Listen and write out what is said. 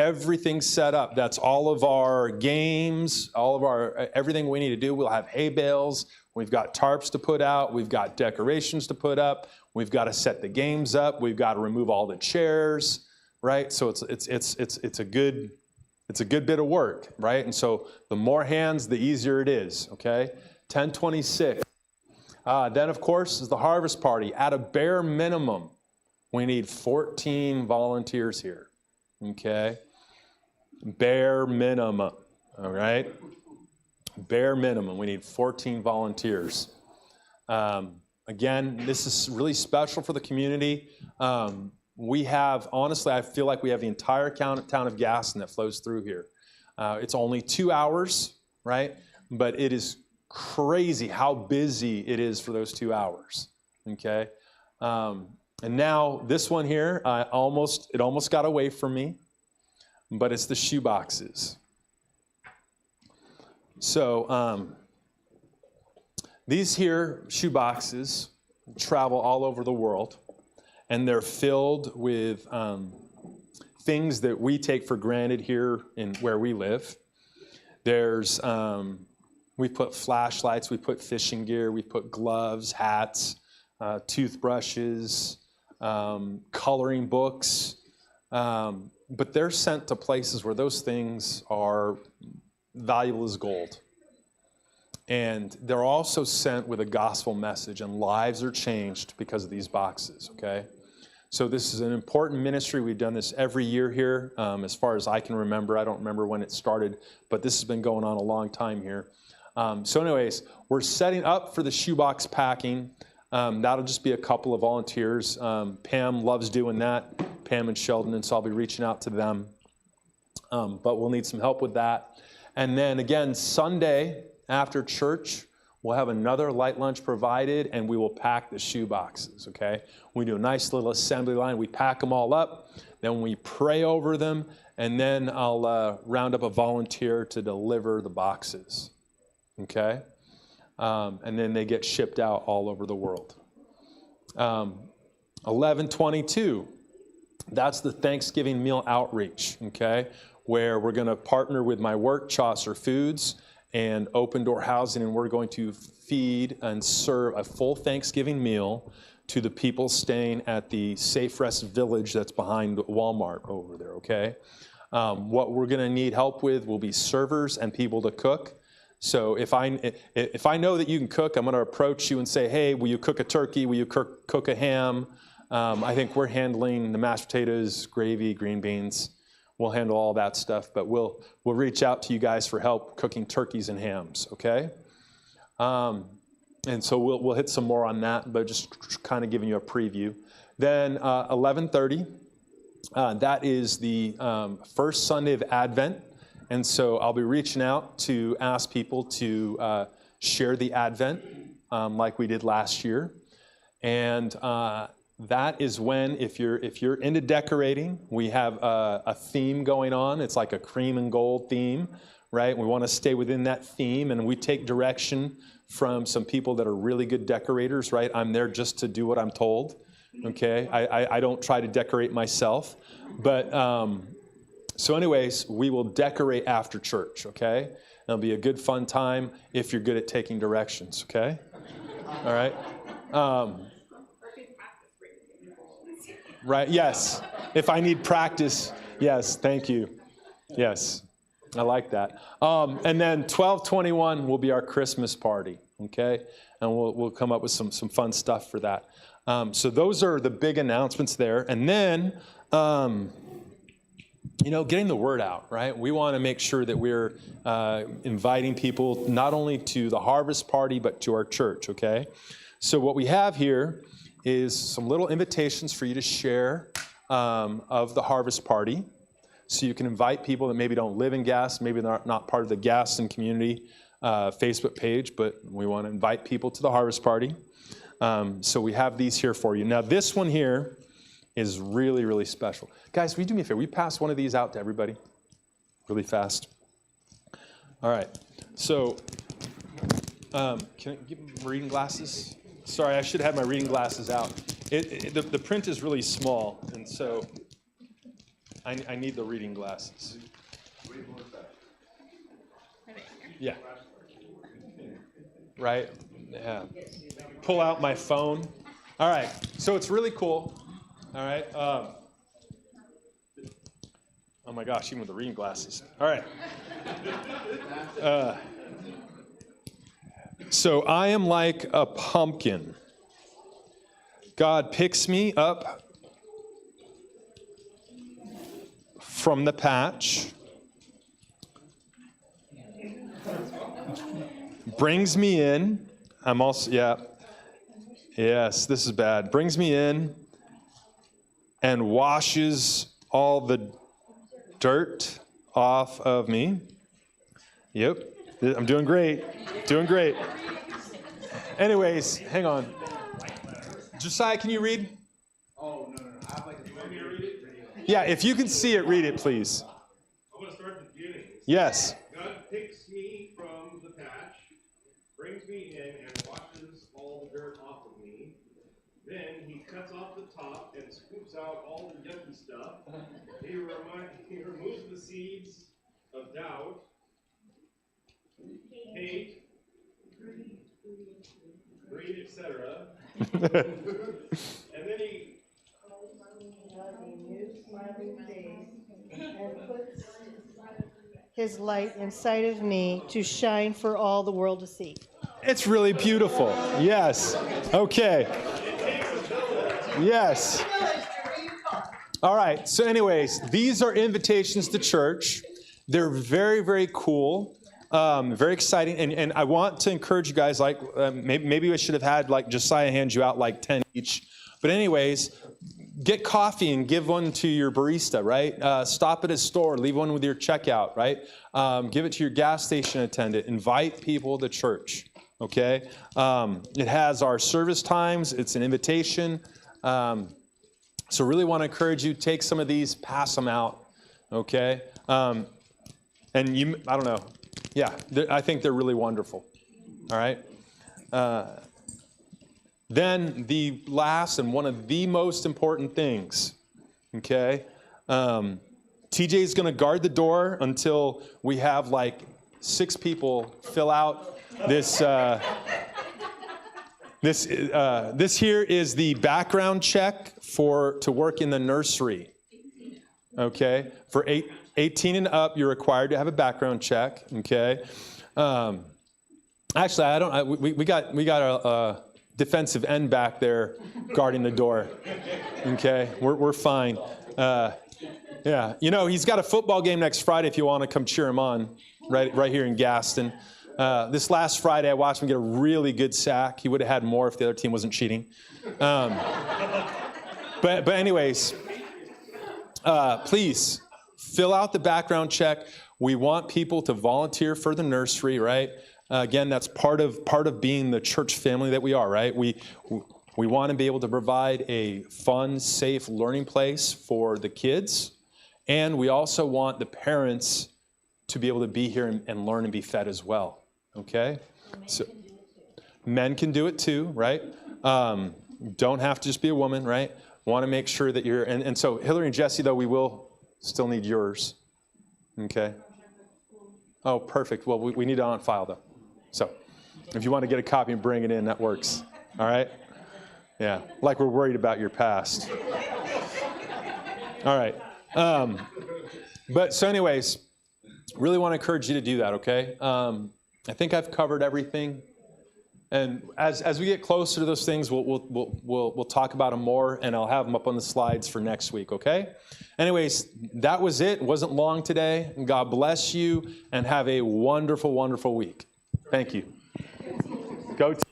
everything set up. That's all of our games, all of our everything we need to do. We'll have hay bales. We've got tarps to put out. We've got decorations to put up. We've got to set the games up. We've got to remove all the chairs, right? So it's a good bit of work, right? And so the more hands, the easier it is. Okay, 10:26. Then of course is the harvest party. At a bare minimum, we need 14 volunteers here. Okay, bare minimum. All right. Bare minimum, we need 14 volunteers. Again, this is really special for the community. We have, honestly, I feel like we have the entire town of Gaston that flows through here. It's only 2 hours, right? But it is crazy how busy it is for those 2 hours, okay? And now this one here, it almost got away from me, but it's the shoe boxes. So these here shoe boxes travel all over the world, and they're filled with things that we take for granted here in where we live. There's we put flashlights, we put fishing gear, we put gloves, hats, toothbrushes, coloring books, but they're sent to places where those things are valuable as gold. And they're also sent with a gospel message, and lives are changed because of these boxes, okay? So this is an important ministry. We've done this every year here, as far as I can remember. I don't remember when it started, but this has been going on a long time here. So anyways, we're setting up for the shoebox packing. That'll just be a couple of volunteers. Pam loves doing that, Pam and Sheldon, and so I'll be reaching out to them. But we'll need some help with that. And then again, Sunday after church, we'll have another light lunch provided, and we will pack the shoe boxes, okay? We do a nice little assembly line. We pack them all up, then we pray over them, and then I'll round up a volunteer to deliver the boxes, okay? And then they get shipped out all over the world. 11:22, that's the Thanksgiving meal outreach, okay? Where we're going to partner with my work, Chaucer Foods, and Open Door Housing, and we're going to feed and serve a full Thanksgiving meal to the people staying at the Safe Rest Village that's behind Walmart over there, okay? What we're going to need help with will be servers and people to cook. So if I know that you can cook, I'm going to approach you and say, hey, will you cook a turkey? Will you cook a ham? I think we're handling the mashed potatoes, gravy, green beans. We'll handle all that stuff, but we'll reach out to you guys for help cooking turkeys and hams, okay? And so we'll hit some more on that, but just kind of giving you a preview. Then 11:30, that is the first Sunday of Advent, and so I'll be reaching out to ask people to share the Advent like we did last year, and that is when, if you're into decorating, we have a theme going on. It's like a cream and gold theme, right? We want to stay within that theme, and we take direction from some people that are really good decorators, right? I'm there just to do what I'm told, okay? I don't try to decorate myself. But, so anyways, we will decorate after church, okay? It'll be a good, fun time if you're good at taking directions, okay? All right? Right, yes. If I need practice, yes, thank you. Yes, I like that. And then 12:21 will be our Christmas party, okay? And we'll come up with some fun stuff for that. So those are the big announcements there. And then, getting the word out, right? We want to make sure that we're inviting people not only to the harvest party, but to our church, okay? So what we have here is some little invitations for you to share of the harvest party. So you can invite people that maybe don't live in Gaston, maybe they're not part of the Gaston community Facebook page, but we want to invite people to the harvest party. So we have these here for you. Now this one here is really, really special. Guys, will you do me a favor? Will you pass one of these out to everybody really fast? All right. So can I give them reading glasses? Sorry, I should have my reading glasses out. The print is really small, and so I need the reading glasses. Yeah. Right? Yeah. Pull out my phone. All right. So it's really cool. All right. Oh my gosh, even with the reading glasses. All right. So I am like a pumpkin. God picks me up from the patch, brings me in. I'm also, yes, this is bad. Brings me in and washes all the dirt off of me. Yep, I'm doing great. Doing great. Anyways, hang on. Josiah, can you read? Oh, no. I'd like to. You want me to read it? Yeah, if you can see it, read it, please. I'm going to start at the beginning. Yes. God picks me from the patch, brings me in, and washes all the dirt off of me. Then he cuts off the top and scoops out all the yucky stuff. He removes the seeds of doubt, hate, greed, etc. And then he and puts his light inside of me to shine for all the world to see. It's really beautiful. Yes. Okay. Yes. All right. So anyways, these are invitations to church. They're very, very cool. Very exciting. And I want to encourage you guys, like, maybe I should have had, like, Josiah hand you out, like, 10 each. But anyways, get coffee and give one to your barista, right? Stop at a store, leave one with your checkout, right? Give it to your gas station attendant. Invite people to church, okay? It has our service times. It's an invitation. So really want to encourage you, take some of these, pass them out, okay? And I don't know. Yeah, I think they're really wonderful, all right? Then the last and one of the most important things, okay? TJ is going to guard the door until we have like 6 people fill out this. This here is the background check to work in the nursery. Okay, for 18 and up, you're required to have a background check. Okay. Actually, we got a defensive end back there guarding the door. Okay, we're fine. Yeah, he's got a football game next Friday if you want to come cheer him on, right here in Gaston. This last Friday, I watched him get a really good sack. He would have had more if the other team wasn't cheating. But anyways, please fill out the background check. We want people to volunteer for the nursery, right? Again, that's part of being the church family that we are, right? We want to be able to provide a fun, safe learning place for the kids, and we also want the parents to be able to be here and learn and be fed as well. Okay? So men can do it too, right? Don't have to just be a woman, right? Want to make sure that you're, and so Hillary and Jesse, though, we will still need yours. Okay? Oh, perfect. Well, we need it on file, though. So if you want to get a copy and bring it in, that works. All right? Yeah, like we're worried about your past. All right. But so anyways, really want to encourage you to do that, okay? I think I've covered everything. And as we get closer to those things, we'll talk about them more, and I'll have them up on the slides for next week, okay? Anyways, that was it. It wasn't long today. God bless you, and have a wonderful, wonderful week. Thank you. Go team.